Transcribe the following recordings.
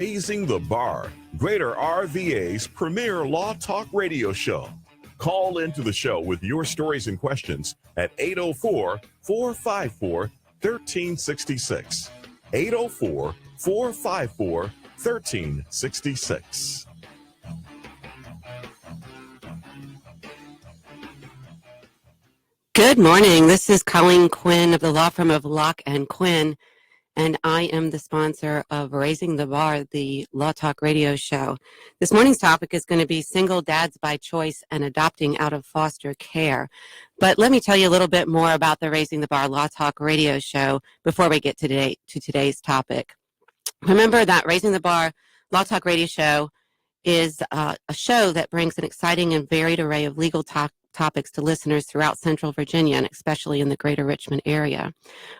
Raising the Bar, Greater RVA's premier law talk radio show. Call into the show with your stories and questions at 804-454-1366. 804-454-1366. Good morning. This is Colleen Quinn of the law firm of Locke and Quinn, and I am the sponsor of Raising the Bar, the Law Talk radio show. This morning's topic is going to be single dads by choice and adopting out of foster care. But let me tell you a little bit more about the Raising the Bar Law Talk radio show before we get to today's topic. Remember that Raising the Bar Law Talk radio show is a show that brings an exciting and varied array of legal topics to listeners throughout Central Virginia and especially in the greater Richmond area.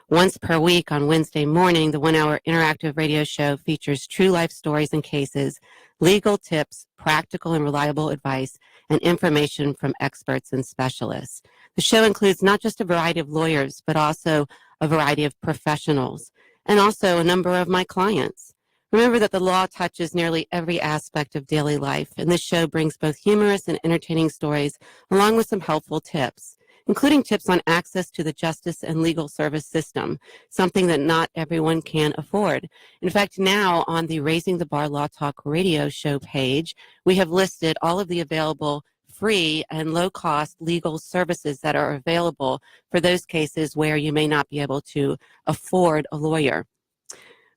Once per week on Wednesday morning, the 1-hour interactive radio show features true life stories and cases, legal tips, practical and reliable advice, and information from experts and specialists. The show includes not just a variety of lawyers, but also a variety of professionals, and also a number of my clients. Remember that the law touches nearly every aspect of daily life, and this show brings both humorous and entertaining stories along with some helpful tips, including tips on access to the justice and legal service system, something that not everyone can afford. In fact, now on the Raising the Bar Law Talk radio show page, we have listed all of the available free and low-cost legal services that are available for those cases where you may not be able to afford a lawyer.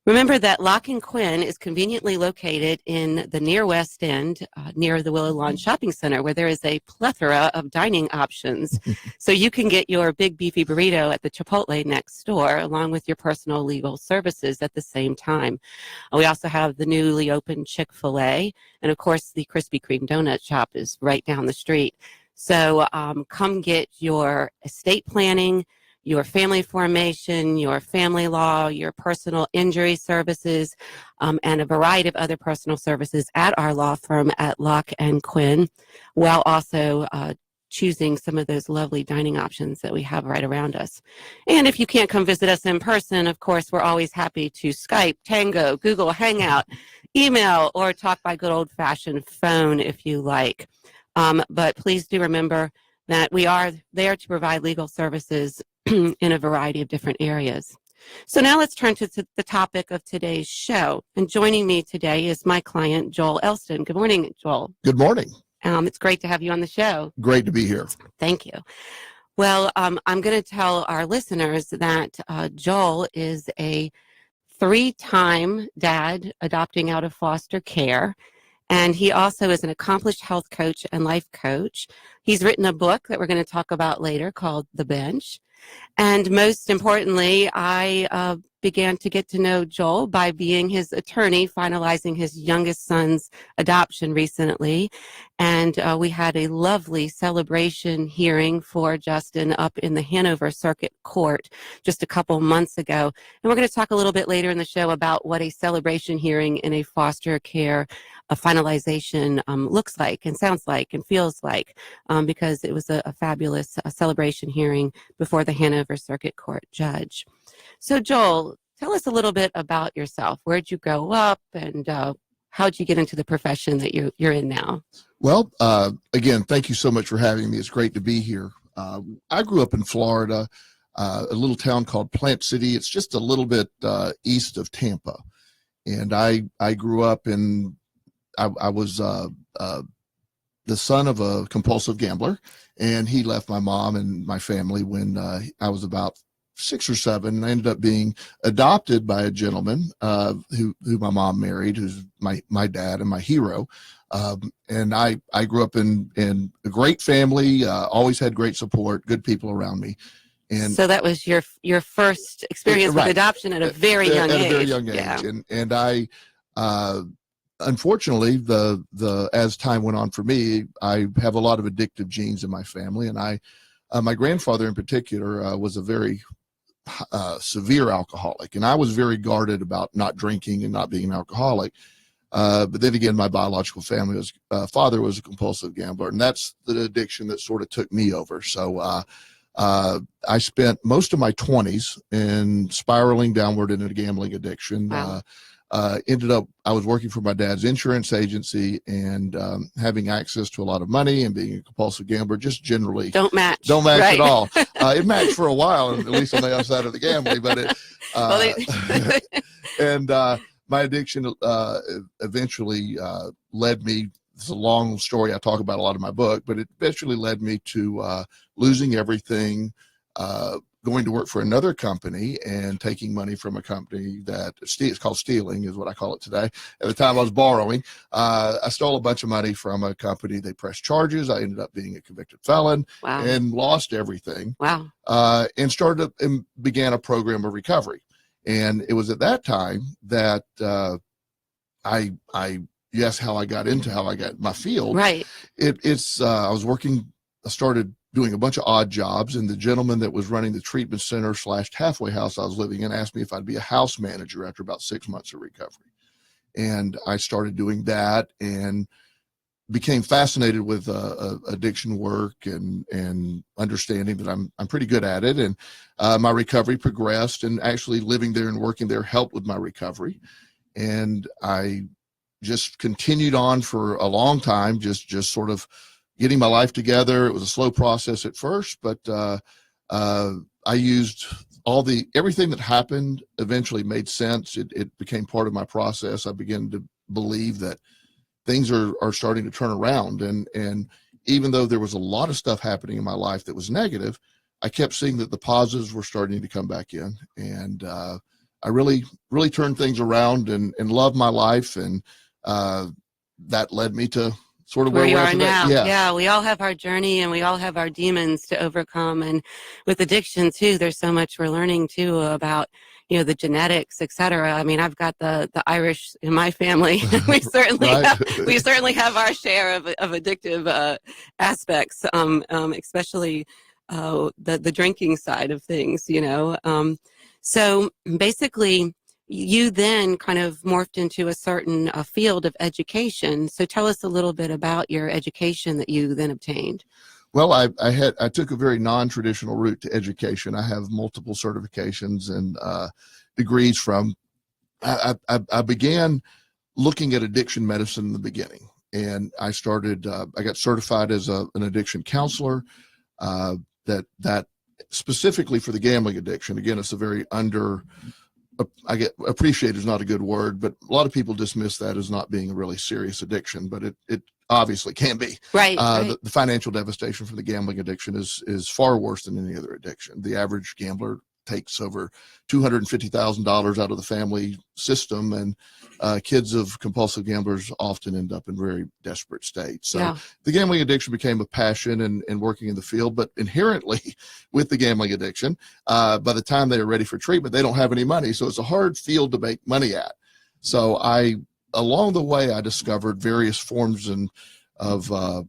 Remember that Locke and Quinn is conveniently located in the near West End, near the Willow Lawn Shopping Center, where there is a plethora of dining options. So you can get your big beefy burrito at the Chipotle next door, along with your personal legal services at the same time. We also have the newly opened Chick-fil-A, and of course the Krispy Kreme donut shop is right down the street. So come get your estate planning, your family formation, your family law, your personal injury services, and a variety of other personal services at our law firm at Locke and Quinn, while also choosing some of those lovely dining options that we have right around us. And if you can't come visit us in person, of course, we're always happy to Skype, Tango, Google Hangout, email, or talk by good old-fashioned phone if you like. But please do remember that we are there to provide legal services in a variety of different areas. So now let's turn to the topic of today's show. And joining me today is my client, Joel Elston. Good morning, Joel. Good morning. It's great to have you on the show. Great to be here. Thank you. Well, I'm going to tell our listeners that Joel is a 3-time dad adopting out of foster care. And he also is an accomplished health coach and life coach. He's written a book that we're going to talk about later called The Bench. And most importantly, I began to get to know Joel by being his attorney, finalizing his youngest son's adoption recently. And we had a lovely celebration hearing for Justin up in the Hanover Circuit Court just a couple months ago. And we're going to talk a little bit later in the show about what a celebration hearing in a foster care finalization looks like and sounds like and feels like, because it was a fabulous celebration hearing before the Hanover Circuit Court judge. So Joel, tell us a little bit about yourself. Where'd you grow up, and how'd you get into the profession that you're in now? Well, again, thank you so much for having me. It's great to be here. I grew up in Florida, a little town called Plant City. It's just a little bit east of Tampa. And I grew up in, I was the son of a compulsive gambler, and he left my mom and my family when I was about 6 or 7, and I ended up being adopted by a gentleman who my mom married, who's my dad and my hero. And I grew up in a great family, always had great support, good people around me. And so that was your first experience with adoption at a very young age. At a very young age. Yeah. And I, unfortunately, as time went on for me, I have a lot of addictive genes in my family. And my grandfather in particular was a very severe alcoholic. And I was very guarded about not drinking and not being an alcoholic. But then again, my biological father was a compulsive gambler. And that's the addiction that sort of took me over. So I spent most of my 20s in spiraling downward into gambling addiction. Wow. ended up, I was working for my dad's insurance agency and having access to a lot of money and being a compulsive gambler, just generally don't match right. At all. It matched for a while, at least on the other side of the gambling, but and my addiction eventually led me. It's a long story I talk about a lot in my book, but it eventually led me to losing everything, going to work for another company and taking money from a company that it's called stealing is what I call it today. At the time I was borrowing. I stole a bunch of money from a company. They pressed charges. I ended up being a convicted felon. Wow. And lost everything. Wow. And started and began a program of recovery. And it was at that time that you asked how I got my field. Right. I was working, I started doing a bunch of odd jobs, and the gentleman that was running the treatment center / halfway house I was living in asked me if I'd be a house manager after about 6 months of recovery. And I started doing that and became fascinated with addiction work and understanding that I'm pretty good at it. And my recovery progressed, and actually living there and working there helped with my recovery. And I just continued on for a long time, just sort of getting my life together. It was a slow process at first, but I used everything that happened eventually made sense. It became part of my process. I began to believe that things are starting to turn around. And even though there was a lot of stuff happening in my life that was negative, I kept seeing that the positives were starting to come back in. And I really, really turned things around and loved my life. And that led me to sort of where we are now. Yeah. Yeah, we all have our journey and we all have our demons to overcome. And with addiction too, there's so much we're learning too about, the genetics, et cetera. I mean, I've got the Irish in my family. We certainly have our share of addictive aspects, especially the drinking side of things, So basically, you then kind of morphed into a certain field of education. So tell us a little bit about your education that you then obtained. Well, I took a very non-traditional route to education. I have multiple certifications and degrees from. I began looking at addiction medicine in the beginning, and I got certified as an addiction counselor. That specifically for the gambling addiction. Again, it's a very appreciate is not a good word, but a lot of people dismiss that as not being a really serious addiction, but it obviously can be. Right. The financial devastation from the gambling addiction is far worse than any other addiction. The average gambler takes over $250,000 out of the family system, and kids of compulsive gamblers often end up in very desperate states. So the gambling addiction became a passion and working in the field, but inherently with the gambling addiction, by the time they are ready for treatment, they don't have any money. So it's a hard field to make money at. So along the way, I discovered various forms of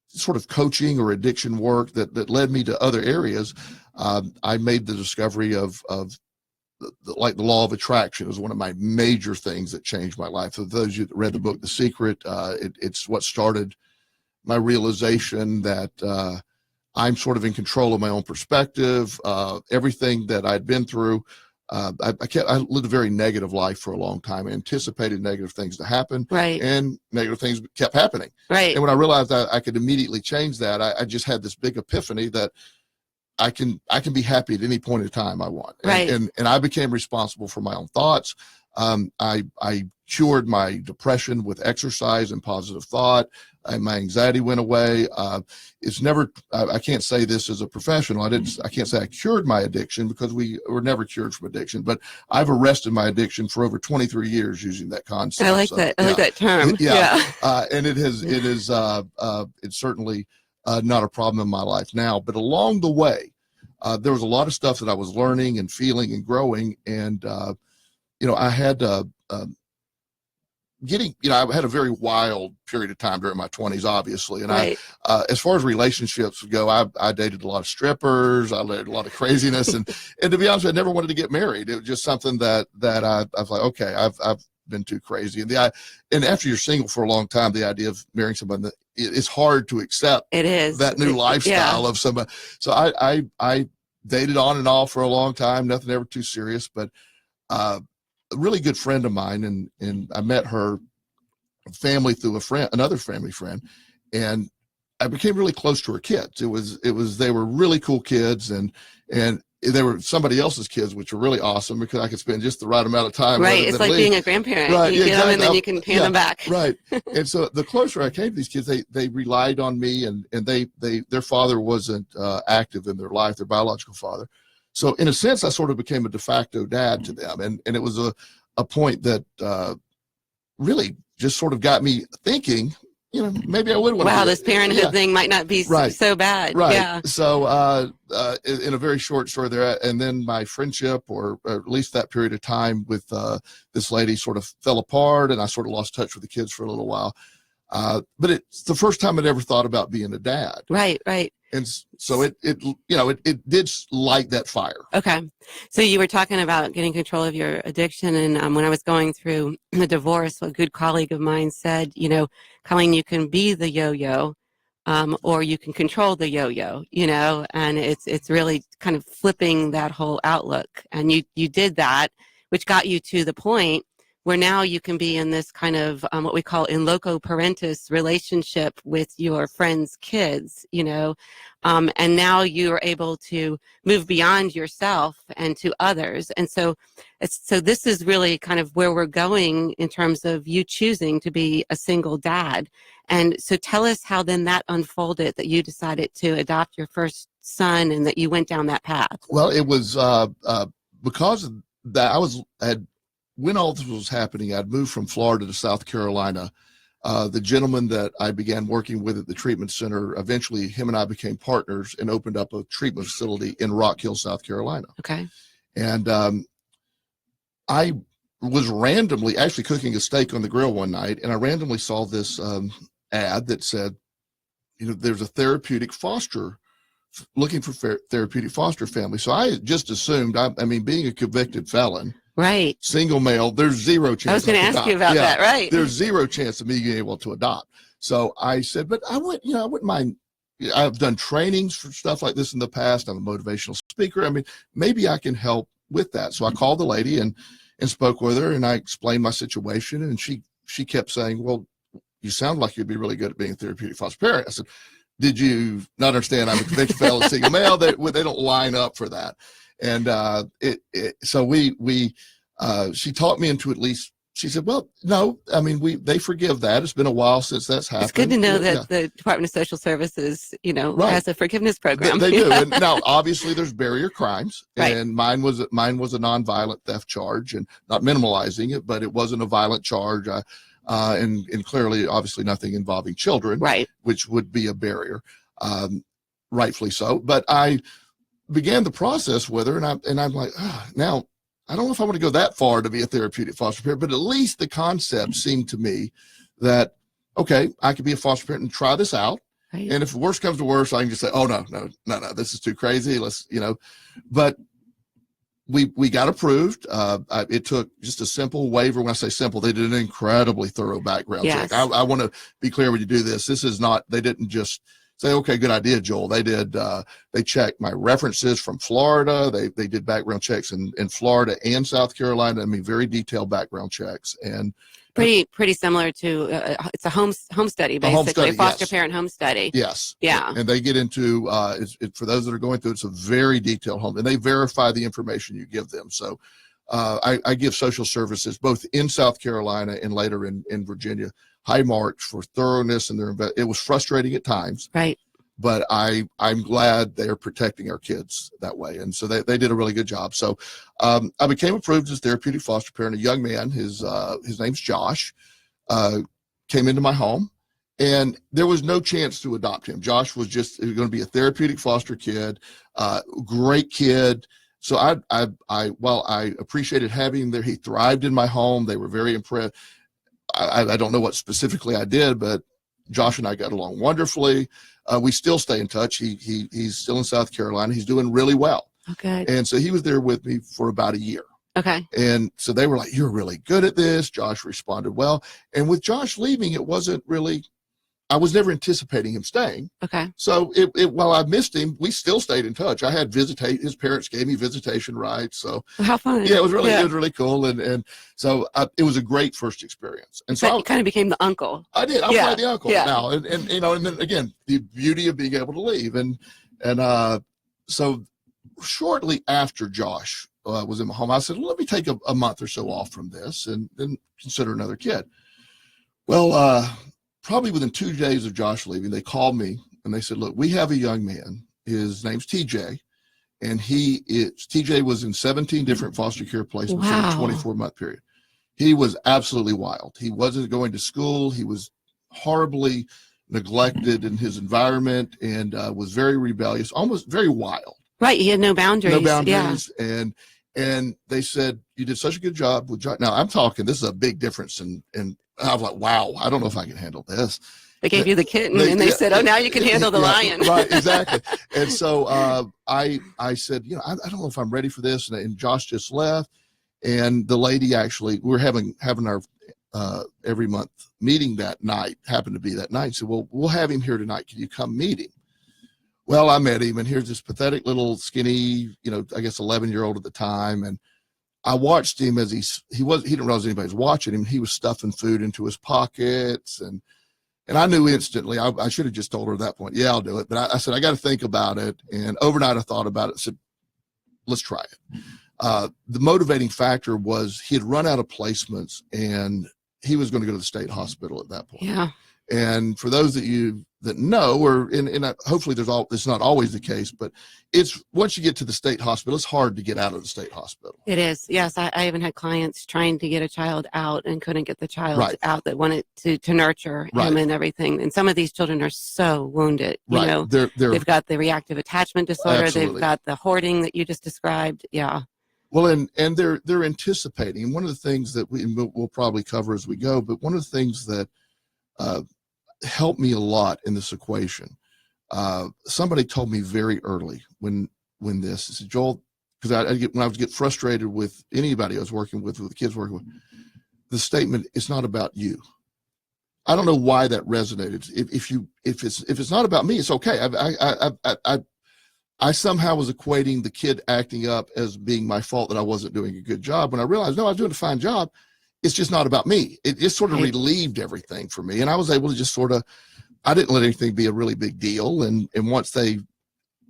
sort of coaching or addiction work that led me to other areas. I made the discovery of the law of attraction is one of my major things that changed my life. For those of you that read the book, The Secret, it's what started my realization that I'm sort of in control of my own perspective. Everything that I'd been through, I lived a very negative life for a long time. I anticipated negative things to happen, right, and negative things kept happening. Right. And when I realized I could immediately change that, I just had this big epiphany that I can be happy at any point in time I want. Right. And I became responsible for my own thoughts. I cured my depression with exercise and positive thought. My anxiety went away. It's never, I can't say this as a professional. I can't say I cured my addiction, because we were never cured from addiction, but I've arrested my addiction for over 23 years using that concept. I like that. I like that term. Yeah. And it's certainly not a problem in my life now, but along the way, there was a lot of stuff that I was learning and feeling and growing. And, I had I had a very wild period of time during my 20s, obviously. And right. As far as relationships go, I dated a lot of strippers. I dated a lot of craziness. and to be honest, I never wanted to get married. It was just something that I was like, okay, I've been too crazy. And after you're single for a long time, the idea of marrying someone, it's hard to accept. It is that new lifestyle of somebody. So I dated on and off for a long time, nothing ever too serious. But really good friend of mine, and I met her family through another family friend, and I became really close to her kids. They were really cool kids, and they were somebody else's kids, which were really awesome because I could spend just the right amount of time. Right. It's like being a grandparent. Right. You get exactly. them and then you can hand them back. Right. And so the closer I came to these kids, they relied on me, and their father wasn't active in their life, their biological father. So in a sense, I sort of became a de facto dad to them. And it was a point that really just sort of got me thinking, maybe I would want to. Wow, this parenthood thing might not be so bad. Right. Yeah. So in a very short story there, and then my friendship, or at least that period of time with this lady, sort of fell apart, and I sort of lost touch with the kids for a little while. But it's the first time I'd ever thought about being a dad. Right. And so it did light that fire. Okay. So you were talking about getting control of your addiction. And when I was going through the divorce, a good colleague of mine said, Colleen, you can be the yo-yo, or you can control the yo-yo, and it's really kind of flipping that whole outlook. And you did that, which got you to the point where now you can be in this kind of what we call in loco parentis relationship with your friends' kids, and now you're able to move beyond yourself and to others. And so this is really kind of where we're going in terms of you choosing to be a single dad. And so tell us how then that unfolded, that you decided to adopt your first son and that you went down that path. Well, it was because of that when all this was happening, I'd moved from Florida to South Carolina. The gentleman that I began working with at the treatment center, eventually him and I became partners and opened up a treatment facility in Rock Hill, South Carolina. Okay. And I was randomly actually cooking a steak on the grill one night, and I randomly saw this ad that said, there's a therapeutic foster, looking for therapeutic foster family. So I just assumed, I mean, being a convicted felon, right, single male, there's zero chance. I was going to ask you about that. Right. There's zero chance of me being able to adopt. So I said, but I wouldn't mind. I've done trainings for stuff like this in the past. I'm a motivational speaker. I mean, maybe I can help with that. So I called the lady and spoke with her, and I explained my situation, and she kept saying, well, you sound like you'd be really good at being a therapeutic foster parent. I said, did you not understand I'm a convicted felon, single male? They don't line up for that. And so she talked me into at least. She said, well, no, I mean, they forgive that. It's been a while since that's happened. It's good to know that the Department of Social Services, right, has a forgiveness program. They do. And now, obviously, there's barrier crimes, right, and mine was a nonviolent theft charge, and not minimalizing it, but it wasn't a violent charge. And clearly, obviously, nothing involving children, right, which would be a barrier, rightfully so. But I began the process with her, and I'm like, now, I don't know if I want to go that far to be a therapeutic foster parent, but at least the concept seemed to me that, okay, I could be a foster parent and try this out. Right. And if the worst comes to worst, I can just say, oh, no, this is too crazy. Let's, but we got approved. It took just a simple waiver. When I say simple, they did an incredibly thorough background yes, check. I want to be clear when you do this. This is not, they didn't just say, okay, good idea, Joel. They did, they checked my references from Florida. They did background checks in Florida and South Carolina. I mean, very detailed background checks. And pretty similar to, it's a home study, basically, a foster parent home study. Yes. Yeah. And they get into, for those that are going through, it's a very detailed home, and they verify the information you give them. So I give social services both in South Carolina and later in Virginia high marks for thoroughness, and it was frustrating at times, right? But I'm glad they're protecting our kids that way, and so they did a really good job. So I became approved as therapeutic foster parent. A young man, his name's Josh, came into my home, and there was no chance to adopt him. Josh was just going to be a therapeutic foster kid, great kid. So while I appreciated having him there, he thrived in my home. They were very impressed. I don't know what specifically I did, but Josh and I got along wonderfully. We still stay in touch. He's still in South Carolina. He's doing really well. Okay. And so he was there with me for about a year. Okay. And so they were like, you're really good at this. Josh responded well. And with Josh leaving, it wasn't really I was never anticipating him staying. Okay. So while I missed him, we still stayed in touch. I had his parents gave me visitation rights. So How fun. yeah, it was really cool. And so it was a great first experience. And so you kind of became the uncle. I did. I'm like the uncle Yeah. now. And then again, the beauty of being able to leave. And so shortly after Josh was in my home, I said, let me take a month or so off from this and then consider another kid. Well, probably within 2 days of Josh leaving, they called me and they said, look, we have a young man. His name's TJ. And TJ was in 17 different foster care placements in a 24-month period. He was absolutely wild. He wasn't going to school. He was horribly neglected in his environment and was very rebellious, almost very wild. Right. He had no boundaries. No boundaries. Yeah. And they said, you did such a good job with Josh. Now I'm talking, this is a big difference. And I was like, wow, I don't know if I can handle this. They gave you the kitten and they said, oh, now you can handle the lion. Right, exactly. And so I said, I don't know if I'm ready for this. And Josh just left. And the lady actually, we were having our every month meeting that night, happened to be that night. So we'll have him here tonight. Can you come meet him? Well, I met him, and here's this pathetic little skinny, I guess 11-year-old at the time. And I watched him as he didn't realize anybody was watching him. He was stuffing food into his pockets. And I knew instantly, I should have just told her at that point, yeah, I'll do it. But I said, I got to think about it. And overnight I thought about it and said, let's try it. The motivating factor was he had run out of placements and he was going to go to the state hospital at that point. Yeah. And for those that know, or hopefully it's not always the case, but it's once you get to the state hospital, it's hard to get out of the state hospital. It is. Yes. I even had clients trying to get a child out and couldn't get the child out that wanted to nurture him and everything. And some of these children are so wounded, they've got the reactive attachment disorder. Absolutely. They've got the hoarding that you just described. Yeah. Well, and they're anticipating. And one of the things that we'll probably cover as we go, but one of the things that helped me a lot in this equation. Somebody told me very early when this, I said, Joel, because when I would get frustrated with anybody I was working with the kids working with, the statement, it's not about you. I don't know why that resonated. If it's not about me, it's okay. I somehow was equating the kid acting up as being my fault that I wasn't doing a good job. When I realized, no, I was doing a fine job. It's just not about me. It just sort of relieved everything for me. And I was able to just I didn't let anything be a really big deal. And once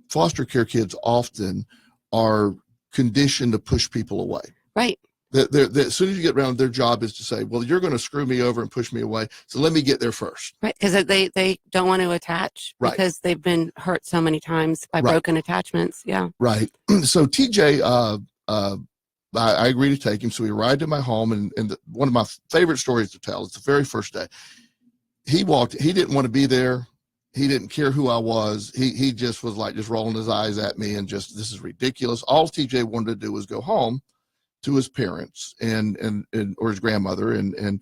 foster care kids often are conditioned to push people away. Right. As soon as you get around, their job is to say, well, you're going to screw me over and push me away. So let me get there first. Right. Because they don't want to attach because they've been hurt so many times by broken attachments. Yeah. Right. So TJ, I agreed to take him. So he arrived at my home, and one of my favorite stories to tell is the very first day. He didn't want to be there. He didn't care who I was. He just was like just rolling his eyes at me and just, this is ridiculous. All TJ wanted to do was go home to his parents and or his grandmother, and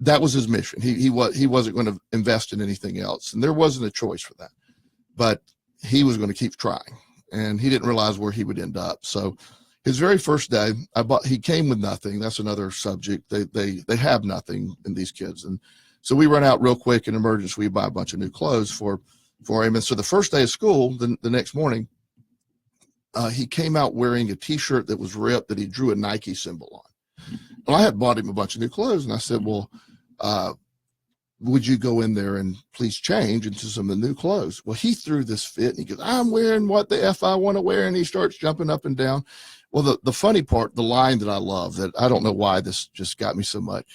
that was his mission. He wasn't going to invest in anything else, and there wasn't a choice for that. But he was going to keep trying, and he didn't realize where he would end up. So his very first day, he came with nothing. That's another subject. They have nothing in these kids. And so we run out real quick in emergency. We buy a bunch of new clothes for him. And so the first day of school, the next morning, he came out wearing a T-shirt that was ripped that he drew a Nike symbol on. Well, I had bought him a bunch of new clothes, and I said, well, would you go in there and please change into some of the new clothes? Well, he threw this fit, and he goes, I'm wearing what the F I want to wear, and he starts jumping up and down. Well, the funny part, the line that I love, that I don't know why this just got me so much,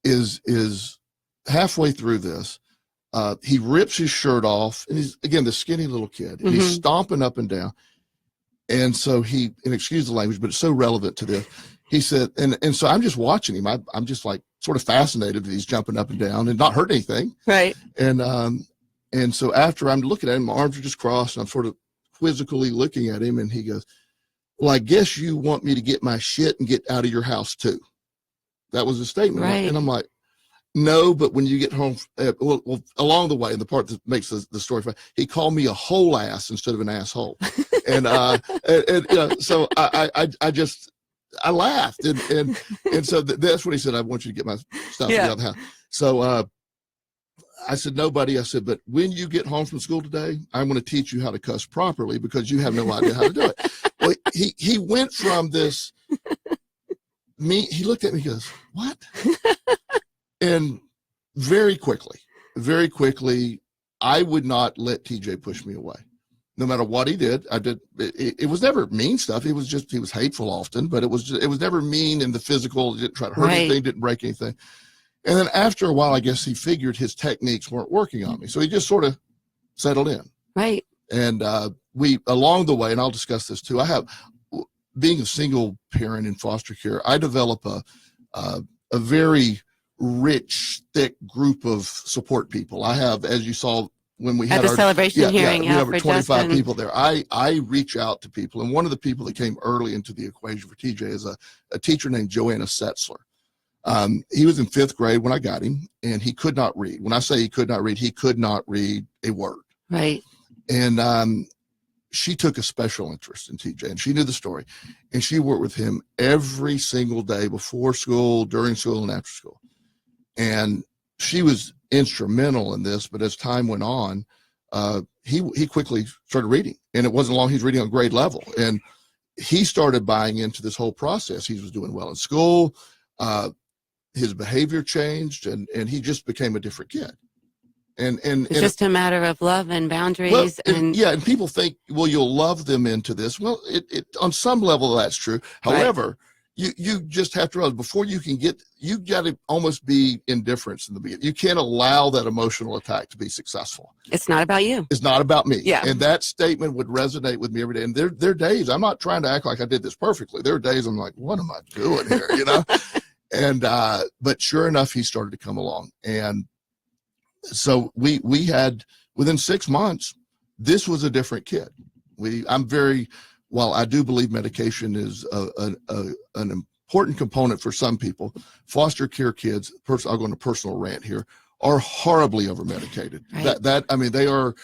is halfway through this, he rips his shirt off, and he's, again, the skinny little kid, and he's stomping up and down. And so and excuse the language, but it's so relevant to this. He said, and so I'm just watching him. I'm just like sort of fascinated that he's jumping up and down and not hurt anything. Right. And so after I'm looking at him, my arms are just crossed, and I'm sort of quizzically looking at him, and he goes, well, I guess you want me to get my shit and get out of your house too. That was the statement. Right. And I'm like, no, but when you get home, well, along the way, and the part that makes the story fun, he called me a whole ass instead of an asshole. And so I laughed. And so that's what he said. I want you to get my stuff out of the house. So I said, no, buddy. I said, but when you get home from school today, I'm going to teach you how to cuss properly because you have no idea how to do it. Well, he went from this, he looked at me, he goes, what? And very quickly, I would not let TJ push me away. No matter what he did, it was never mean stuff. He was hateful often, but it was never mean in the physical. It didn't try to hurt anything, didn't break anything. And then after a while, I guess he figured his techniques weren't working on me. So he just sort of settled in. Right. And we, along the way, and I'll discuss this too, being a single parent in foster care, I develop a very rich, thick group of support people. I have, as you saw when we had our celebration hearing, we have over 25 people there. I reach out to people. And one of the people that came early into the equation for TJ is a teacher named Joanna Setzler. He was in 5th grade when I got him, and he could not read. When I say he could not read a word. Right. And she took a special interest in TJ, and she knew the story. And she worked with him every single day before school, during school, and after school. And she was instrumental in this, but as time went on, he quickly started reading. And it wasn't long, he was reading on grade level. And he started buying into this whole process. He was doing well in school. His behavior changed, and he just became a different kid. And it's just a matter of love and boundaries. And people think, well, you'll love them into this. Well, it on some level that's true. However, you just have to realize before you can you got to almost be indifference in the beginning. You can't allow that emotional attack to be successful. It's not about you. It's not about me. Yeah. And that statement would resonate with me every day. And there are days, I'm not trying to act like I did this perfectly. There are days I'm like, what am I doing here? And, but sure enough, he started to come along. And so we had, within 6 months, this was a different kid. While I do believe medication is an important component for some people, foster care kids, I'll go on a personal rant here, are horribly over medicated. Right. They are,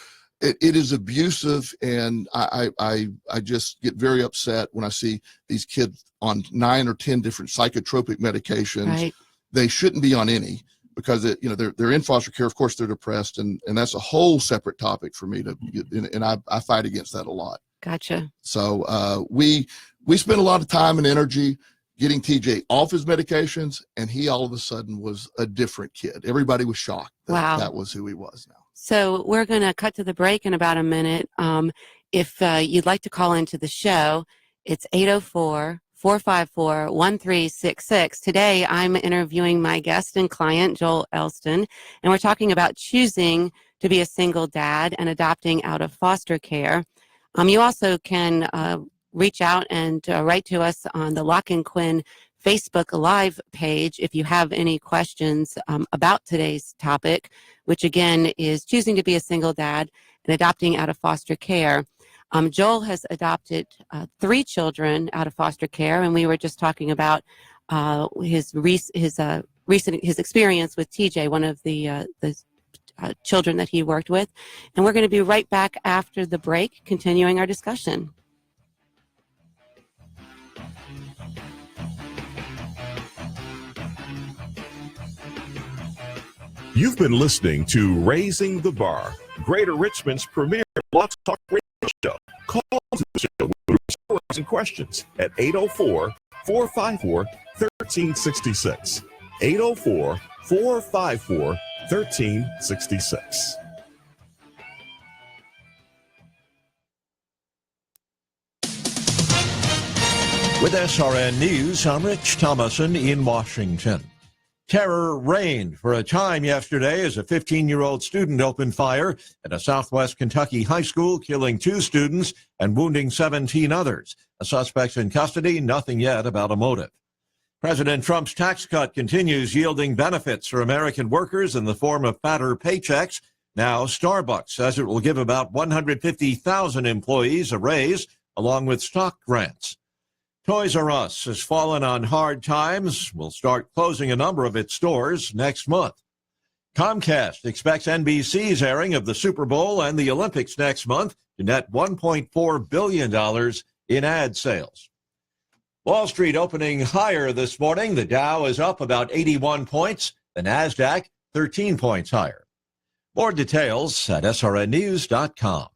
it is abusive. And I just get very upset when I see these kids on 9 or 10 different psychotropic medications. Right. They shouldn't be on any, because they're in foster care. Of course, they're depressed, and that's a whole separate topic for me and I fight against that a lot. Gotcha. So we spent a lot of time and energy getting TJ off his medications, and he all of a sudden was a different kid. Everybody was shocked that that was who he was now. So we're going to cut to the break in about a minute. If you'd like to call into the show, it's 804-454-1366. Today, I'm interviewing my guest and client, Joel Elston, and we're talking about choosing to be a single dad and adopting out of foster care. You also can reach out and write to us on the Lock and Quinn Facebook Live page if you have any questions about today's topic, which again is choosing to be a single dad and adopting out of foster care. Joel has adopted 3 children out of foster care, and we were just talking about his experience with TJ, one of the children that he worked with. And we're going to be right back after the break, continuing our discussion. You've been listening to Raising the Bar, Greater Richmond's premier Law Talk radio show. Call to the show with your stories and questions at 804-454-1366. 804-454-1366. With SRN News, I'm Rich Thomason in Washington. Terror reigned for a time yesterday as a 15-year-old student opened fire at a Southwest Kentucky high school, killing 2 students and wounding 17 others. A suspect's in custody, nothing yet about a motive. President Trump's tax cut continues yielding benefits for American workers in the form of fatter paychecks. Now, Starbucks says it will give about 150,000 employees a raise, along with stock grants. Toys R Us has fallen on hard times, will start closing a number of its stores next month. Comcast expects NBC's airing of the Super Bowl and the Olympics next month to net $1.4 billion in ad sales. Wall Street opening higher this morning. The Dow is up about 81 points, the NASDAQ 13 points higher. More details at srnnews.com.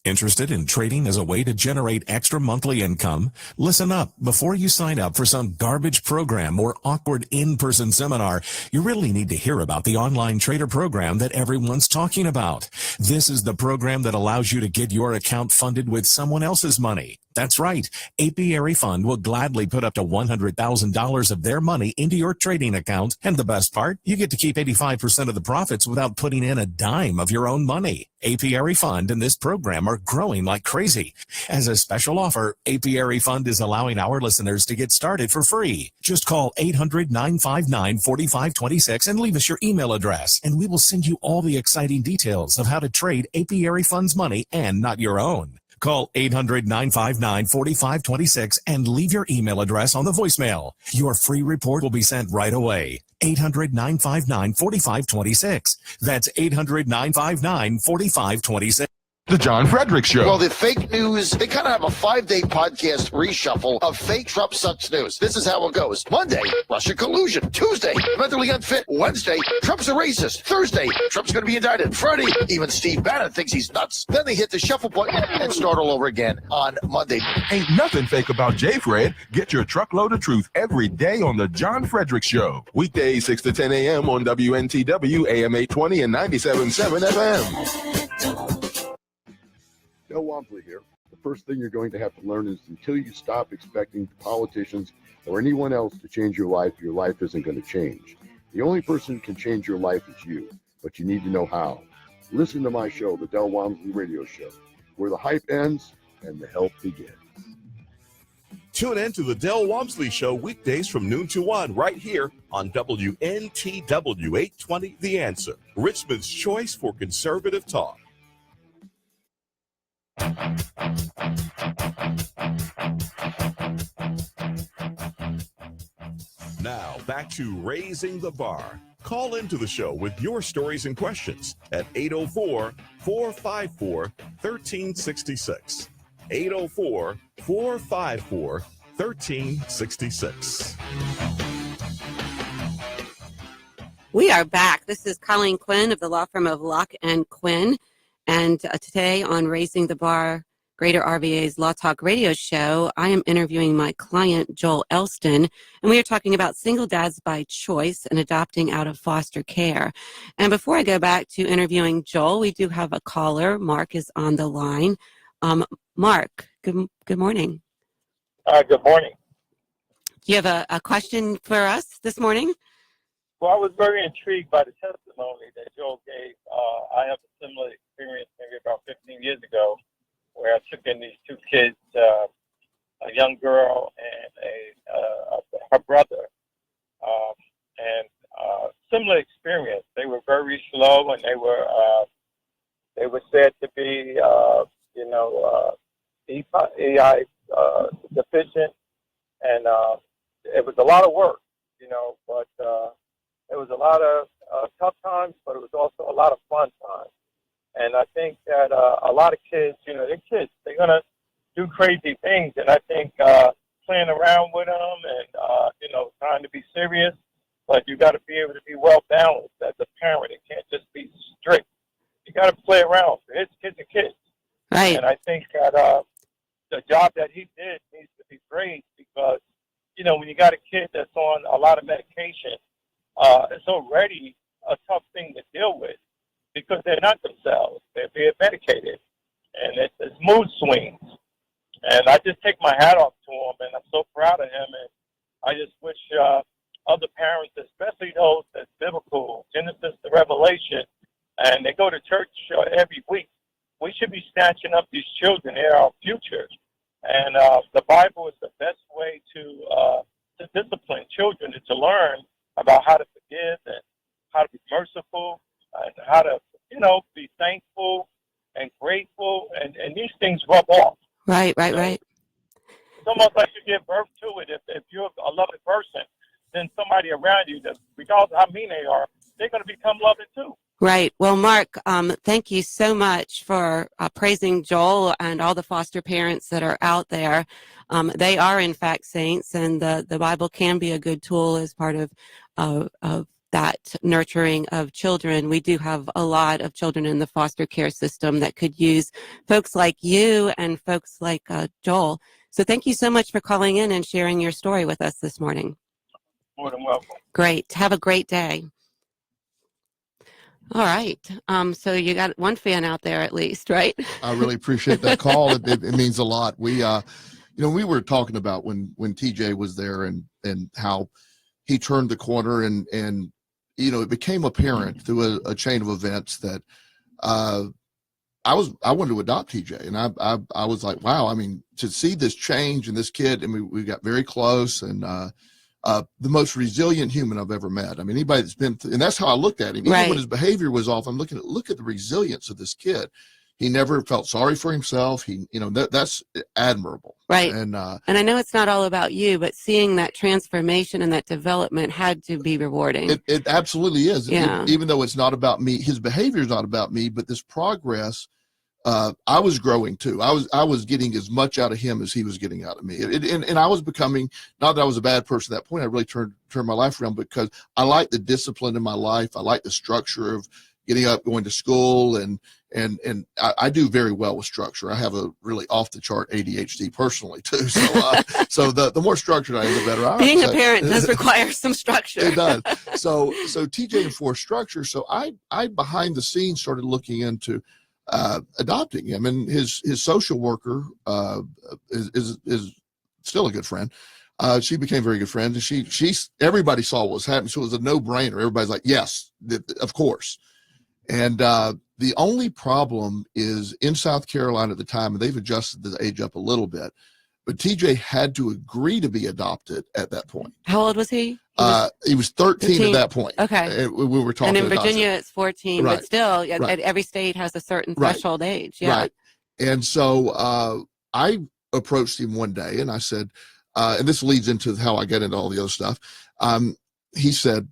Interested in trading as a way to generate extra monthly income? Listen up. Before you sign up for some garbage program or awkward in-person seminar, you really need to hear about the online trader program that everyone's talking about. This is the program that allows you to get your account funded with someone else's money. That's right. Apiary Fund will gladly put up to $100,000 of their money into your trading account. And the best part, you get to keep 85% of the profits without putting in a dime of your own money. Apiary Fund and this program are growing like crazy. As a special offer, Apiary Fund is allowing our listeners to get started for free. Just call 800-959-4526 and leave us your email address, and we will send you all the exciting details of how to trade Apiary Fund's money and not your own. Call 800-959-4526 and leave your email address on the voicemail. Your free report will be sent right away. 800-959-4526. That's 800-959-4526. The John Frederick Show. Well, the fake news, they kind of have a 5-day podcast reshuffle of fake Trump sucks news. This is how it goes. Monday, Russia collusion. Tuesday, mentally unfit. Wednesday, Trump's a racist. Thursday, Trump's going to be indicted. Friday, even Steve Bannon thinks he's nuts. Then they hit the shuffle button and start all over again on Monday. Ain't nothing fake about J-Fred. Get your truckload of truth every day on The John Frederick Show. Weekdays 6 to 10 a.m. on WNTW, AM 820 and 97.7 FM. Joel Wamsley here. The first thing you're going to have to learn is until you stop expecting politicians or anyone else to change your life isn't going to change. The only person who can change your life is you, but you need to know how. Listen to my show, The Del Wamsley Radio Show, where the hype ends and the help begins. Tune in to the Del Wamsley Show weekdays from noon to 1 right here on WNTW 820 The Answer, Richmond's choice for conservative talk. Now, back to Raising the Bar. Call into the show with your stories and questions at 804-454-1366. 804-454-1366. We are back. This is Colleen Quinn of the law firm of Locke and Quinn. And today on Raising the Bar, Greater RVA's Law Talk radio show, I am interviewing my client, Joel Elston, and we are talking about single dads by choice and adopting out of foster care. And before I go back to interviewing Joel, we do have a caller. Mark is on the line. Mark, good morning. Good morning. Do you have a question for us this morning? Well, I was very intrigued by the testimony that Joel gave. I have a similar experience maybe about 15 years ago where I took in these two kids, a young girl and her brother, and similar experience. They were very slow, and they were said to be, EI deficient, and it was a lot of work, but it was a lot of tough times, but it was also a lot of fun times. And I think that a lot of kids, they're kids. They're going to do crazy things. And I think playing around with them and, trying to be serious, but you got to be able to be well-balanced as a parent. It can't just be strict. You got to play around. It's kids are kids. Right. And I think that the job that he did needs to be praised because, when you got a kid that's on a lot of medication, it's already a tough thing to deal with because they're not themselves. They're being medicated, and it's mood swings. And I just take my hat off to him, and I'm so proud of him. And I just wish other parents, especially those that's biblical, Genesis to Revelation, and they go to church every week, we should be snatching up these children. They're our future. And the Bible is the best way to discipline children and to learn about how to forgive and how to be merciful and how to, be thankful and grateful. And these things rub off. Right. It's almost like you give birth to it. If you're a loving person, then somebody around you, that regardless of how mean they are, they're going to become loving too. Right. Well, Mark, thank you so much for praising Joel and all the foster parents that are out there. They are, in fact, saints, and the Bible can be a good tool as part of that nurturing of children. We do have a lot of children in the foster care system that could use folks like you and folks like Joel. So thank you so much for calling in and sharing your story with us this morning. More than welcome. Great. Have a great day. All right. So you got one fan out there at least, right? I really appreciate that call. It means a lot. We, we were talking about when TJ was there and how he turned the corner and it became apparent through a chain of events that I wanted to adopt TJ, and I was like, wow. I mean, to see this change in this kid, and we got very close, and the most resilient human I've ever met. I mean, anybody that's been, and that's how I looked at him. Even when his behavior was off, I'm look at the resilience of this kid. He never felt sorry for himself. He, that's admirable. Right. And I know it's not all about you, but seeing that transformation and that development had to be rewarding. It absolutely is. Yeah. Even though it's not about me, his behavior is not about me, but this progress, I was growing too. I was getting as much out of him as he was getting out of me. And I was becoming, not that I was a bad person at that point, I really turned my life around because I like the discipline in my life. I like the structure of getting up, going to school, and I do very well with structure. I have a really off the chart ADHD personally too. So the more structured I am, the better I am. Being a parent does require some structure. It does. So TJ enforced structure. So I behind the scenes started looking into adopting him, and his social worker is still a good friend. She became a very good friend, and she everybody saw what was happening, so it was a no-brainer. Everybody's like, yes, of course. And the only problem is in South Carolina at the time, and they've adjusted the age up a little bit, but TJ had to agree to be adopted at that point. How old was he? He was 13 at that point. Okay. We were talking. And in Virginia, it's 14, right. but still, right. every state has a certain threshold age. Yeah. Right. And so I approached him one day, and I said, and this leads into how I get into all the other stuff. He said,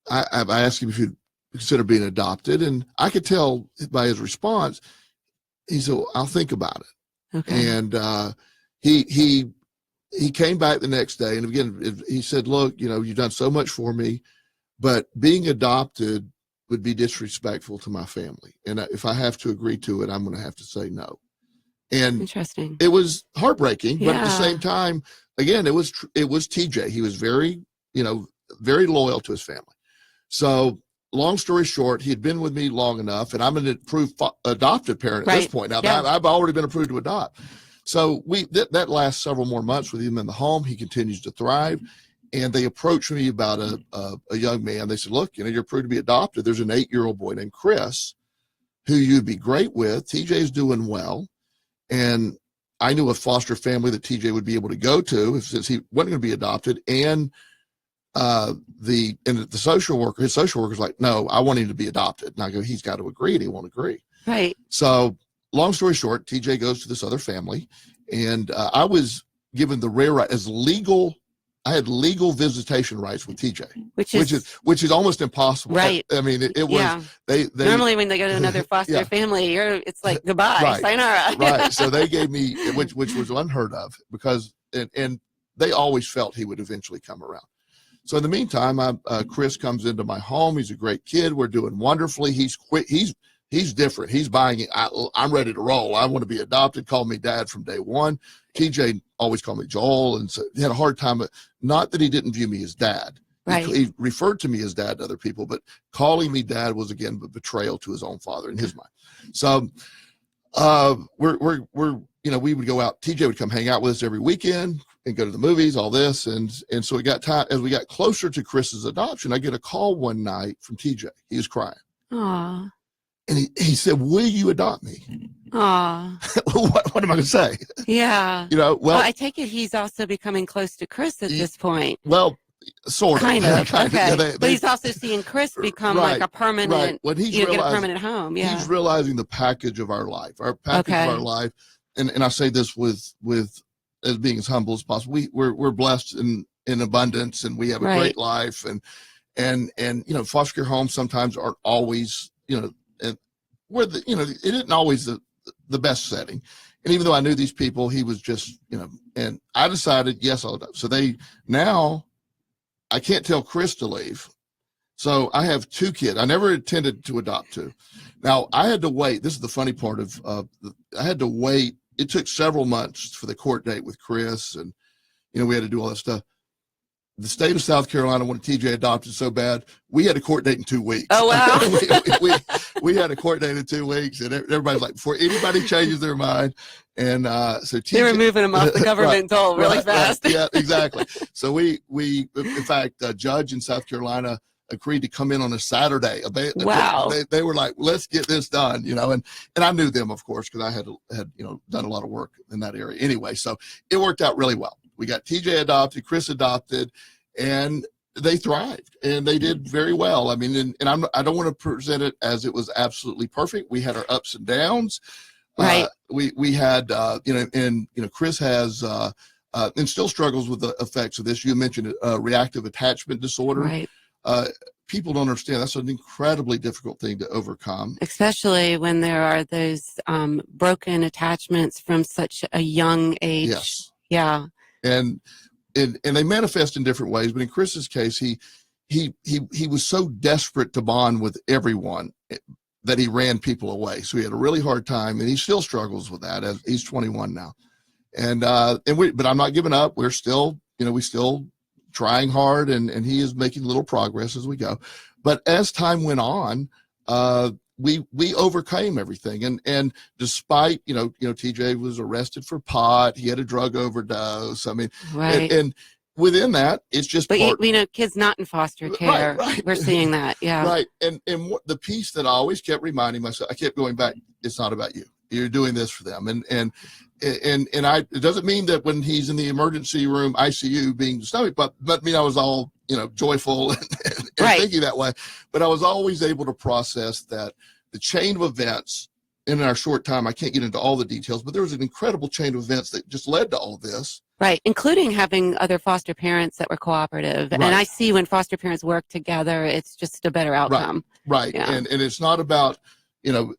I asked him if he'd consider being adopted, and I could tell by his response, he said, well, I'll think about it. Okay. And he came back the next day, and again, he said, look, you've done so much for me, but being adopted would be disrespectful to my family. And if I have to agree to it, I'm going to have to say no. And interesting. It was heartbreaking, but Yeah. at the same time, again, it was TJ. He was very, very loyal to his family. So long story short, he had been with me long enough, and I'm an approved adopted parent at this point. Now, Yeah. I've already been approved to adopt. So that lasts several more months with him in the home. He continues to thrive. And they approached me about a young man. They said, look, you're approved to be adopted. There's an 8-year-old boy named Chris who you'd be great with. TJ's doing well. And I knew a foster family that TJ would be able to go to since he wasn't going to be adopted. And the social worker, his social worker's like, no, I want him to be adopted. And I go, he's got to agree, and he won't agree. Right. So long story short, TJ goes to this other family, and I was given the rare right as legal. I had legal visitation rights with TJ, which is almost impossible. Right. I mean, it was, yeah. they normally when they go to another foster yeah. family, it's like goodbye, right. sayonara. Right. So they gave me, which was unheard of, because, and they always felt he would eventually come around. So in the meantime, Chris comes into my home. He's a great kid. We're doing wonderfully. He's quick. He's different. He's buying it. I'm ready to roll. I want to be adopted. Called me dad from day one. TJ always called me Joel, and so he had a hard time. Not that he didn't view me as dad. Right. He referred to me as dad to other people, but calling me dad was again a betrayal to his own father in his mind. So we would go out. TJ would come hang out with us every weekend and go to the movies, all this, and so it got time as we got closer to Chris's adoption. I get a call one night from TJ. He was crying. Aww. And he said, will you adopt me? Aww. What am I going to say? Yeah. Well, I take it he's also becoming close to Chris at this point. Well, sort of. Kind of. Okay. Yeah, but he's also seeing Chris become right, like a permanent, right. When he's get a permanent home. Yeah. He's realizing the package of our life, of our life. And I say this with as being as humble as possible. We're blessed in abundance, and we have a great life. And foster care homes sometimes aren't always, and where it isn't always the best setting. And even though I knew these people, he was just, and I decided, yes, I'll adopt. So now I can't tell Chris to leave, So I have 2 kids. I never intended to adopt 2. Now I had to wait. This is the funny part I had to wait. It took several months for the court date with Chris, and we had to do all that stuff. The state of South Carolina wanted TJ adopted so bad, we had a court date in 2 weeks. Oh, wow. we had a court date in 2 weeks, and everybody's like, before anybody changes their mind. And so TJ, They were moving them off the government dole really fast. Right, yeah, exactly. So we in fact, a judge in South Carolina agreed to come in on a Saturday. Wow. They were like, let's get this done, and I knew them, of course, because I had done a lot of work in that area anyway. So it worked out really well. We got TJ adopted, Chris adopted, and they thrived, and they did very well. I mean, and I don't want to present it as it was absolutely perfect. We had our ups and downs. Right. We had, Chris has, and still struggles with the effects of this. You mentioned reactive attachment disorder. Right. People don't understand that's an incredibly difficult thing to overcome, especially when there are those broken attachments from such a young age. Yes. Yeah. And they manifest in different ways, but in Chris's case, he was so desperate to bond with everyone that he ran people away. So he had a really hard time, and he still struggles with that as he's 21 now. But I'm not giving up. We're still, we still trying hard, and he is making little progress as we go. But as time went on, we overcame everything. And despite, TJ was arrested for pot, he had a drug overdose. I mean, right. And within that, it's just. But kids not in foster care. Right. We're seeing that. Yeah. Right. And the piece that I always kept reminding myself, I kept going back. It's not about you. You're doing this for them. And it doesn't mean that when he's in the emergency room, ICU being stomach, but I was all, joyful and right. thinking that way. But I was always able to process that the chain of events in our short time, I can't get into all the details, but there was an incredible chain of events that just led to all this. Right, including having other foster parents that were cooperative. Right. And I see when foster parents work together, it's just a better outcome. Right. Yeah. And it's not about, and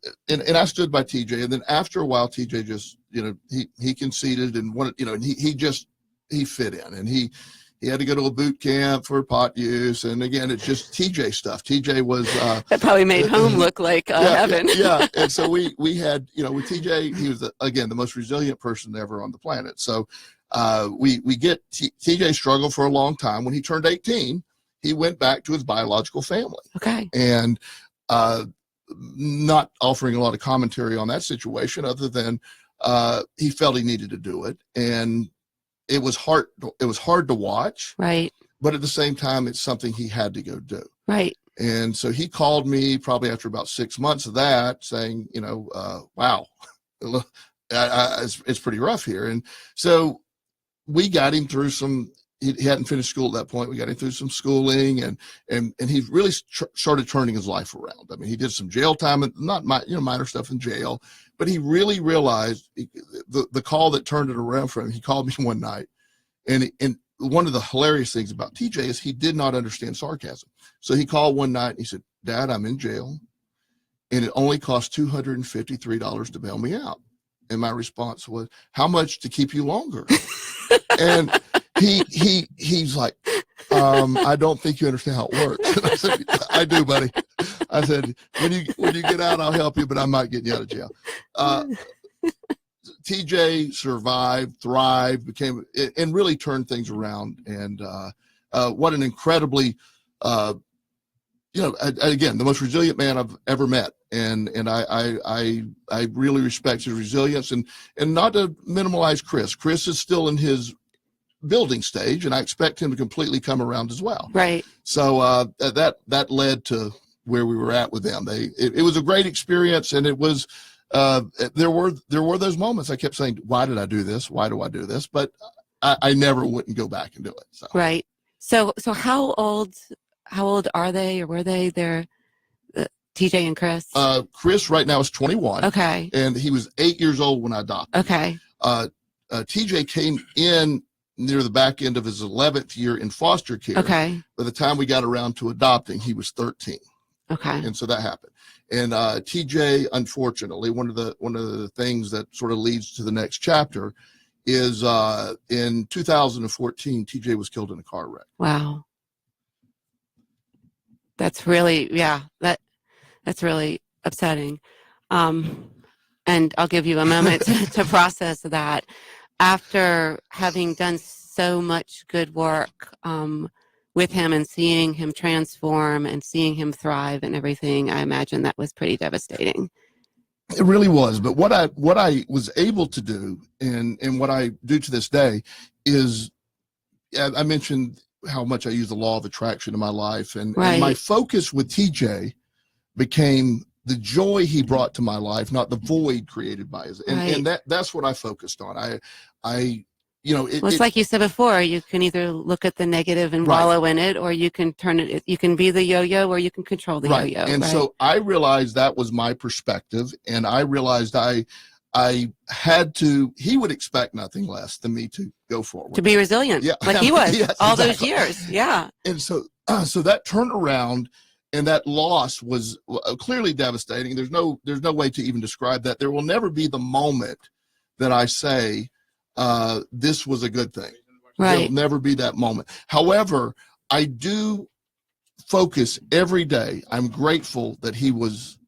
I stood by TJ, and then after a while, TJ just, he conceded and wanted, and he fit in, and he had to go to a boot camp for pot use. And again, it's just TJ stuff. TJ was, that probably made home look like heaven. Yeah. And so we had, with TJ, he was the most resilient person ever on the planet. So, we get TJ struggled for a long time. When he turned 18, he went back to his biological family. Okay. And, not offering a lot of commentary on that situation other than, he felt he needed to do it. And it was hard to watch. Right. But at the same time, it's something he had to go do. Right. And so he called me probably after about 6 months of that saying, wow, it's pretty rough here. And so we got him through he hadn't finished school at that point. We got him through some schooling, and he really started turning his life around. I mean, he did some jail time, and not minor stuff in jail, but he really realized the call that turned it around for him. He called me one night, and one of the hilarious things about TJ is he did not understand sarcasm. So he called one night and he said, "Dad, I'm in jail, and it only cost $253 to bail me out." And my response was, "How much to keep you longer?" And he's like, "I don't think you understand how it works." And I said, "I do, buddy." I said, when you get out, I'll help you, but I'm not getting you out of jail." TJ survived, thrived, became, and really turned things around. And what an incredibly, again, the most resilient man I've ever met. And I really respect his resilience, and not to minimize Chris. Chris is still in his building stage, and I expect him to completely come around as well. Right. So that led to where we were at with them. It was a great experience, and it was there were those moments I kept saying, "Why did I do this? Why do I do this?" But I never wouldn't go back and do it. So. Right. So how old are they, or were they? They're TJ and Chris. Chris right now is 21. Okay. And he was 8 years old when I adopted. Okay. TJ came in near the back end of his 11th year in foster care. Okay. By the time we got around to adopting, he was 13. Okay. And so that happened. And TJ, unfortunately, one of the things that sort of leads to the next chapter is in 2014, TJ was killed in a car wreck. Wow. That's really, that's really upsetting. And I'll give you a moment to process that. After having done so much good work with him and seeing him transform and seeing him thrive and everything, I imagine that was pretty devastating. It really was. But what I was able to do, and what I do to this day, is I mentioned how much I use the law of attraction in my life, and my focus with TJ became the joy he brought to my life, not the void created by his. And that's what I focused on. It's like you said before, you can either look at the negative and wallow in it, or you can turn it, you can be the yo-yo, or you can control the yo-yo. And so I realized that was my perspective, and I realized I had to, he would expect nothing less than me to go forward. To be resilient, like he was all those years. Yeah. And so that turnaround and that loss was clearly devastating. There's no way to even describe that. There will never be the moment that I say, this was a good thing. There'll never be that moment. However, I do focus every day. I'm grateful that he was,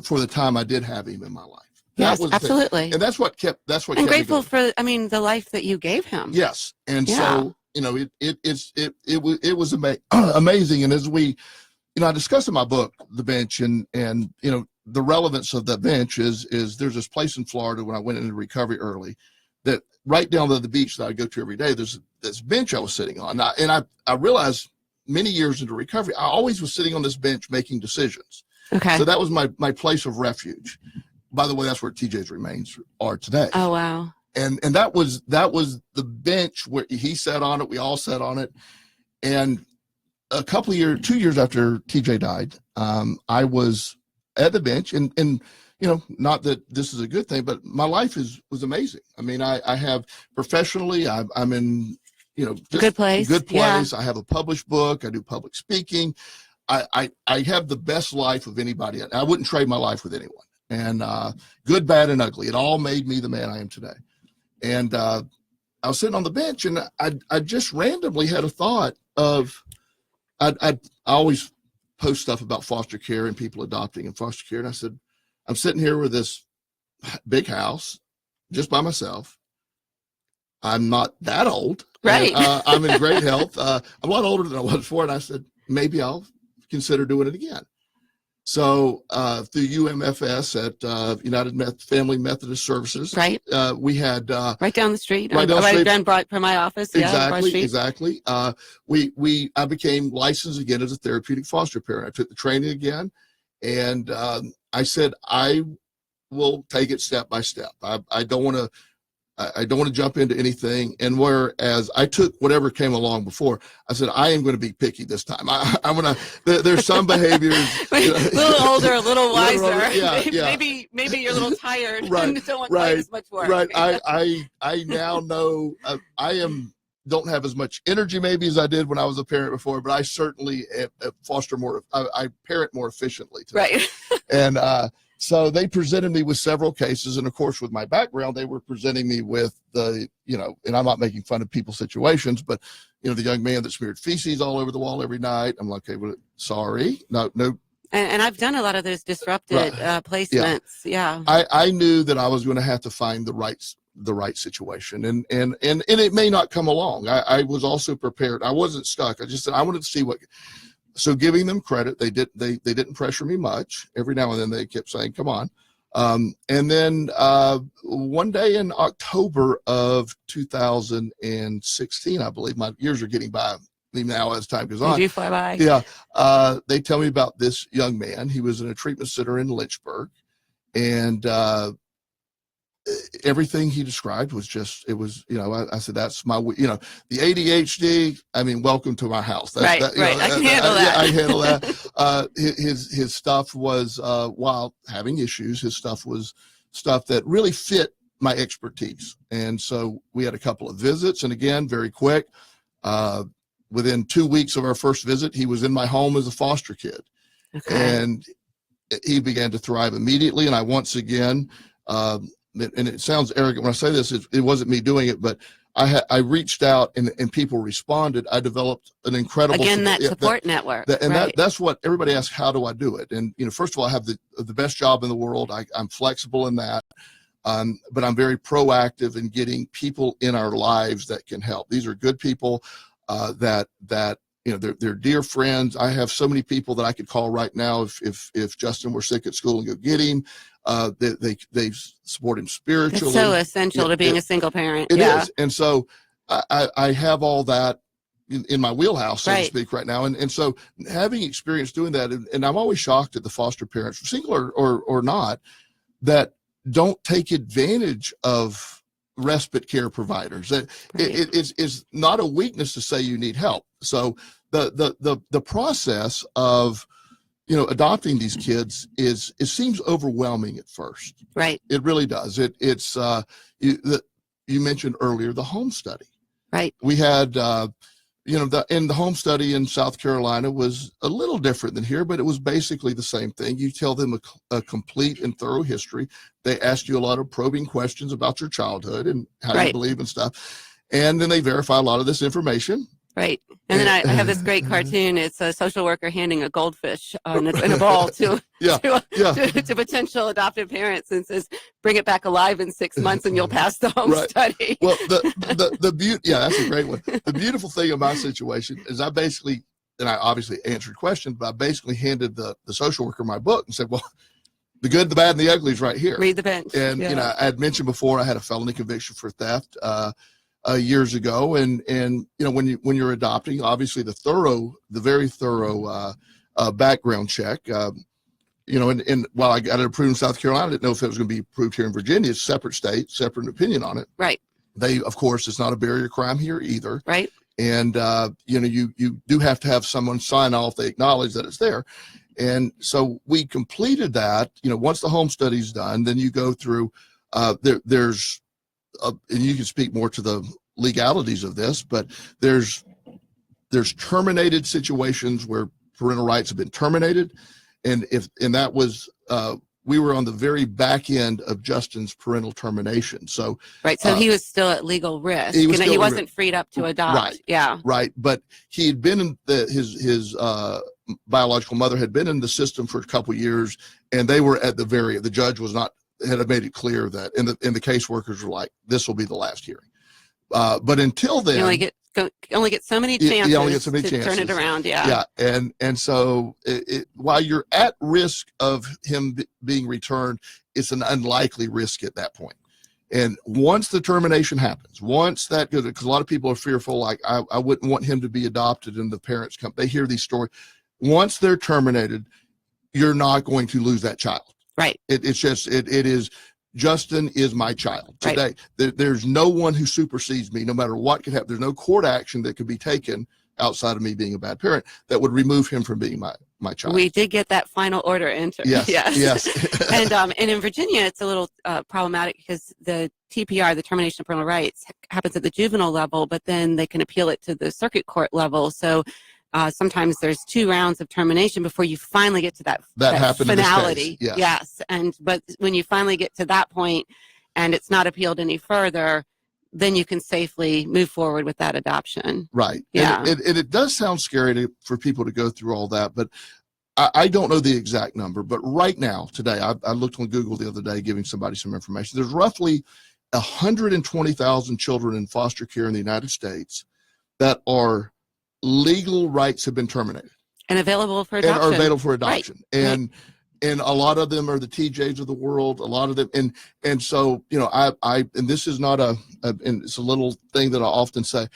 for the time I did have him in my life. Yes, absolutely. And that's what kept I'm grateful for, the life that you gave him. Yes. And so, it was amazing. And as we, I discuss in my book, The Bench, and the relevance of that bench is there's this place in Florida when I went into recovery early, that right down to the beach that I go to every day, there's this bench I was sitting on. And I realized many years into recovery, I always was sitting on this bench making decisions. Okay. So that was my place of refuge. By the way, that's where TJ's remains are today. Oh, wow. And that was the bench where he sat on it. We all sat on it. And 2 years after TJ died, I was at the bench, and not that this is a good thing, but my life was amazing. I mean, I have professionally, I'm in, just good place. Yeah. I have a published book. I do public speaking. I have the best life of anybody. I wouldn't trade my life with anyone. And good, bad, and ugly. It all made me the man I am today. And I was sitting on the bench, and I just randomly had a thought of, I always post stuff about foster care and people adopting and foster care. And I said, I'm sitting here with this big house just by myself. I'm not that old. Right. And, I'm in great health. I'm a lot older than I was before. And I said, maybe I'll consider doing it again. So through UMFS at United Family Methodist Services, we had right down the street, right from my office. Exactly. I became licensed again as a therapeutic foster parent. I took the training again, and I said I will take it step by step. I don't want to jump into anything. And whereas I took whatever came along before, I said, I am going to be picky this time. I'm going to, there's some behaviors. A little older, a little wiser. Yeah. Maybe you're a little tired and don't want right, as much work. Right. I now know don't have as much energy maybe as I did when I was a parent before, but I certainly I parent more efficiently today. Right. And, so they presented me with several cases. And of course, with my background, they were presenting me with and I'm not making fun of people's situations, but, the young man that smeared feces all over the wall every night. I'm like, okay, well, sorry. No. And I've done a lot of those disrupted placements. Yeah. I knew that I was going to have to find the right situation. And it may not come along. I was also prepared. I wasn't stuck. I just said, I wanted to see what. So giving them credit, they didn't pressure me much. Every now and then they kept saying, come on. And then one day in October of 2016, I believe, my years are getting by me now as time goes on. They do fly by. Yeah. They tell me about this young man. He was in a treatment center in Lynchburg. And everything he described was just, it was, I said, that's my, the ADHD, I mean, welcome to my house. Right. I can handle that. I handle that. His stuff was, while having issues, his stuff was stuff that really fit my expertise. And so we had a couple of visits, and again, very quick, within 2 weeks of our first visit, he was in my home as a foster kid. Okay. And he began to thrive immediately. And I once again, and it sounds arrogant when I say this, it wasn't me doing it, but I reached out and people responded. I developed an incredible support network. That's what everybody asks. How do I do it? And first of all, I have the best job in the world. I'm flexible in that, but I'm very proactive in getting people in our lives that can help. These are good people that they're dear friends. I have so many people that I could call right now if Justin were sick at school and go get him. They support him spiritually. It's so essential to being a single parent. It is. And so I have all that in my wheelhouse, so to speak, right now. And so having experience doing that, and I'm always shocked at the foster parents, single or not, that don't take advantage of respite care providers. It is not a weakness to say you need help. So the process of adopting these kids it seems overwhelming at first. Right. It really does. It's you mentioned earlier the home study. Right. We had the home study in South Carolina was a little different than here, but it was basically the same thing. You tell them a complete and thorough history. They ask you a lot of probing questions about your childhood and how you believe and stuff, and then they verify a lot of this information. Right. And then I have this great cartoon. It's a social worker handing a goldfish in a ball to potential adoptive parents and says, bring it back alive in 6 months and you'll pass the home study. Well, the beauty, that's a great one. The beautiful thing of my situation is I obviously answered questions, but I basically handed the social worker my book and said, well, the good, the bad, and the ugly is right here. Read the bench. And, I had mentioned before, I had a felony conviction for theft years ago. And when you're adopting, obviously the very thorough background check, and while I got it approved in South Carolina, I didn't know if it was going to be approved here in Virginia. It's a separate state, separate opinion on it. Right. Of course, it's not a barrier crime here either. Right. And, you do have to have someone sign off. They acknowledge that it's there. And so we completed that, once the home study's done, then you go through, there's, and you can speak more to the legalities of this, but there's terminated situations where parental rights have been terminated. And that was, we were on the very back end of Justin's parental termiation. So, so he was still at legal risk. He wasn't freed up to adopt. Right. Yeah. Right. But he had been in his biological mother had been in the system for a couple of years, and they were at the judge had made it clear that, and the caseworkers were like, this will be the last hearing. But until then, you only get so many chances, to turn it around. Yeah. And so while you're at risk of him being returned, it's an unlikely risk at that point. And once the termination happens, once that goes, because a lot of people are fearful, like I wouldn't want him to be adopted, and the parents they hear these stories. Once they're terminated, you're not going to lose that child. Right. It is, Justin is my child today. Right. There's no one who supersedes me, no matter what could happen. There's no court action that could be taken outside of me being a bad parent that would remove him from being my child. We did get that final order entered. Yes. And in Virginia, it's a little problematic because the TPR, the termination of parental rights, happens at the juvenile level, but then they can appeal it to the circuit court level. So sometimes there's 2 rounds of termination before you finally get to that finality. Yes. But when you finally get to that point and it's not appealed any further, then you can safely move forward with that adoption. Right. Yeah. And it does sound scary for people to go through all that, but I don't know the exact number. But right now, today, I looked on Google the other day, giving somebody some information. There's roughly 120,000 children in foster care in the United States that are legal rights have been terminated and available for adoption. And are available for adoption. Right. And a lot of them are the TJs of the world. A lot of them, and so I and this is not and it's a little thing that I often say.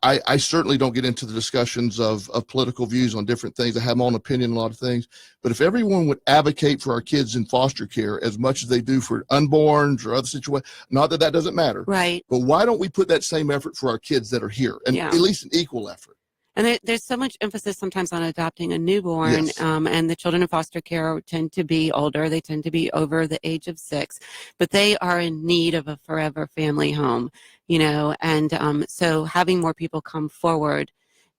I certainly don't get into the discussions of political views on different things. I have my own opinion on a lot of things. But if everyone would advocate for our kids in foster care as much as they do for unborns or other situations, not that doesn't matter. Right. But why don't we put that same effort for our kids that are here, and at least an equal effort? And there's so much emphasis sometimes on adopting a newborn, yes. And the children in foster care tend to be older. They tend to be over the age of 6, but they are in need of a forever family home, and so having more people come forward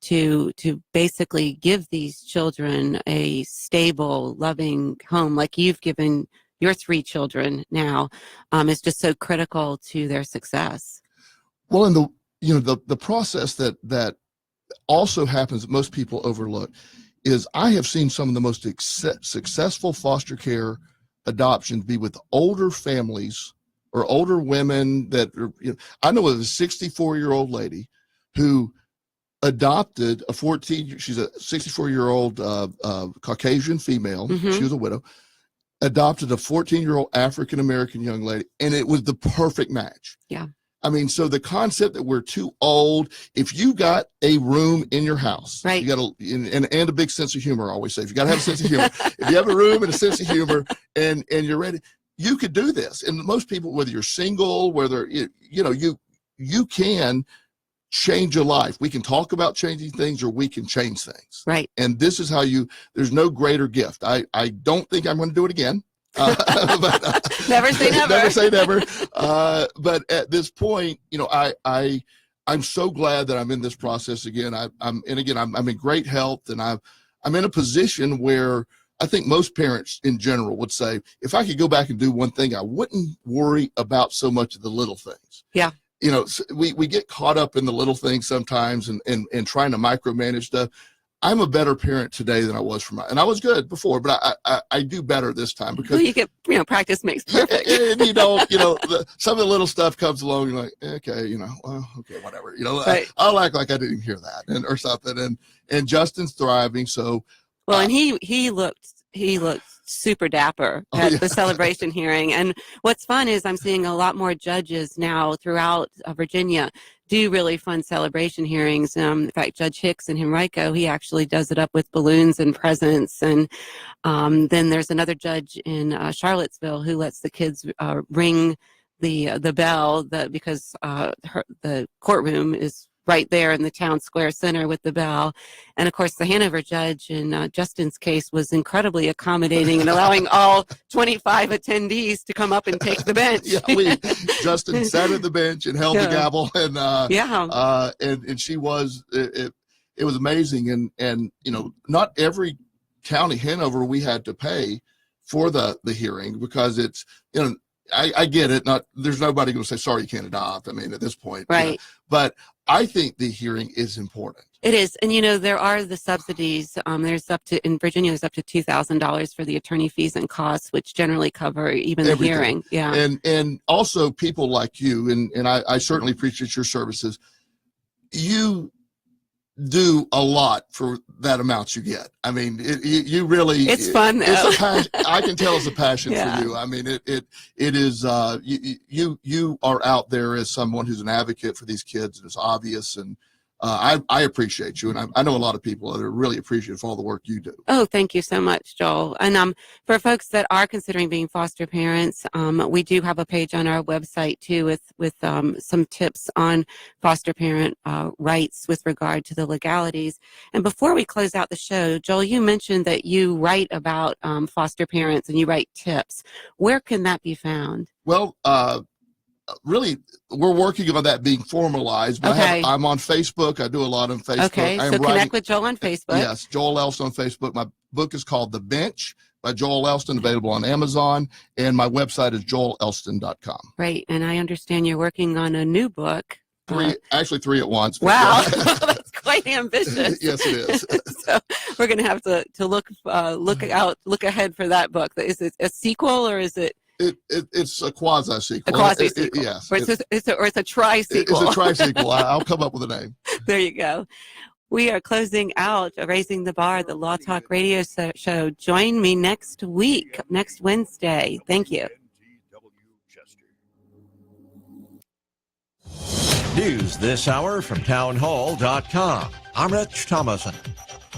to basically give these children a stable, loving home like you've given your 3 children now is just so critical to their success. Well, and the process that also happens that most people overlook is I have seen some of the most successful foster care adoptions be with older families or older women that are, I know of a 64-year-old lady who adopted she's a 64-year-old Caucasian female. Mhm. She was a widow, adopted a 14-year-old African-American young lady, and it was the perfect match. Yeah. I mean, so the concept that we're too old, if you got a room in your house, right. you got and a big sense of humor, I always say, if you got to have a sense of humor, if you have a room and a sense of humor and you're ready, you could do this. And most people, whether you're single, whether, you can change a life. We can talk about changing things or we can change things. Right. And this is how there's no greater gift. I don't think I'm going to do it again. Never say never. Never say never. But at this point, I'm so glad that I'm in this process again. I'm in great health, and I'm in a position where I think most parents in general would say, if I could go back and do one thing, I wouldn't worry about so much of the little things. Yeah. We get caught up in the little things sometimes and trying to micromanage stuff. I'm a better parent today than I was and I was good before, but I do better this time because well, you get, practice makes perfect. And some of the little stuff comes along. You're like, okay, okay, whatever. Right. I'll act like I didn't hear that or something. And Justin's thriving. So, well, and he looked super dapper at the celebration hearing. And what's fun is I'm seeing a lot more judges now throughout Virginia do really fun celebration hearings. In fact, Judge Hicks in Henrico, he actually does it up with balloons and presents. And then there's another judge in Charlottesville who lets the kids ring the bell because the courtroom is right there in the town square center with the bell. And of course, the Hanover judge in Justin's case was incredibly accommodating and allowing all 25 attendees to come up and take the bench. Justin sat at the bench and held the gavel, and and she was it was amazing. And not every county Hanover we had to pay for the hearing because it's I get it. There's nobody going to say sorry you can't adopt. I mean, at this point, right? But I think the hearing is important. It is, and there are the subsidies. In Virginia, there's up to $2,000 for the attorney fees and costs, which generally cover even the hearing. Yeah, and also people like you, and I certainly appreciate your services. You do a lot for that amount you get. I mean, you really. It's fun though. It's a passion. I can tell it's a passion for you. I mean, it is. You are out there as someone who's an advocate for these kids, and it's obvious. And I appreciate you, and I know a lot of people that are really appreciative for all the work you do. Oh, thank you so much, Joel. And for folks that are considering being foster parents, we do have a page on our website too with some tips on foster parent rights with regard to the legalities. And before we close out the show, Joel, you mentioned that you write about foster parents and you write tips. Where can that be found? Well, really, we're working on that being formalized. But okay. I'm on Facebook. I do a lot on Facebook. Okay, so connect with Joel on Facebook. Yes, Joel Elston on Facebook. My book is called The Bench by Joel Elston, available on Amazon. And my website is joelelston.com. Right, and I understand you're working on a new book. Actually, three at once. Wow, that's quite ambitious. Yes, it is. So we're going to have to look ahead for that book. Is it a sequel or is it? It's a quasi sequel. A quasi sequel. Yes. Or it's a tri sequel. It's a tri sequel. I'll come up with a name. There you go. We are closing out Raising the Bar, the Law Talk radio show. Join me next week, next Wednesday. Thank you. News this hour from townhall.com. I'm Rich Thomason.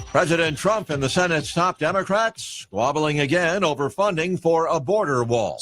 President Trump and the Senate's top Democrats squabbling again over funding for a border wall.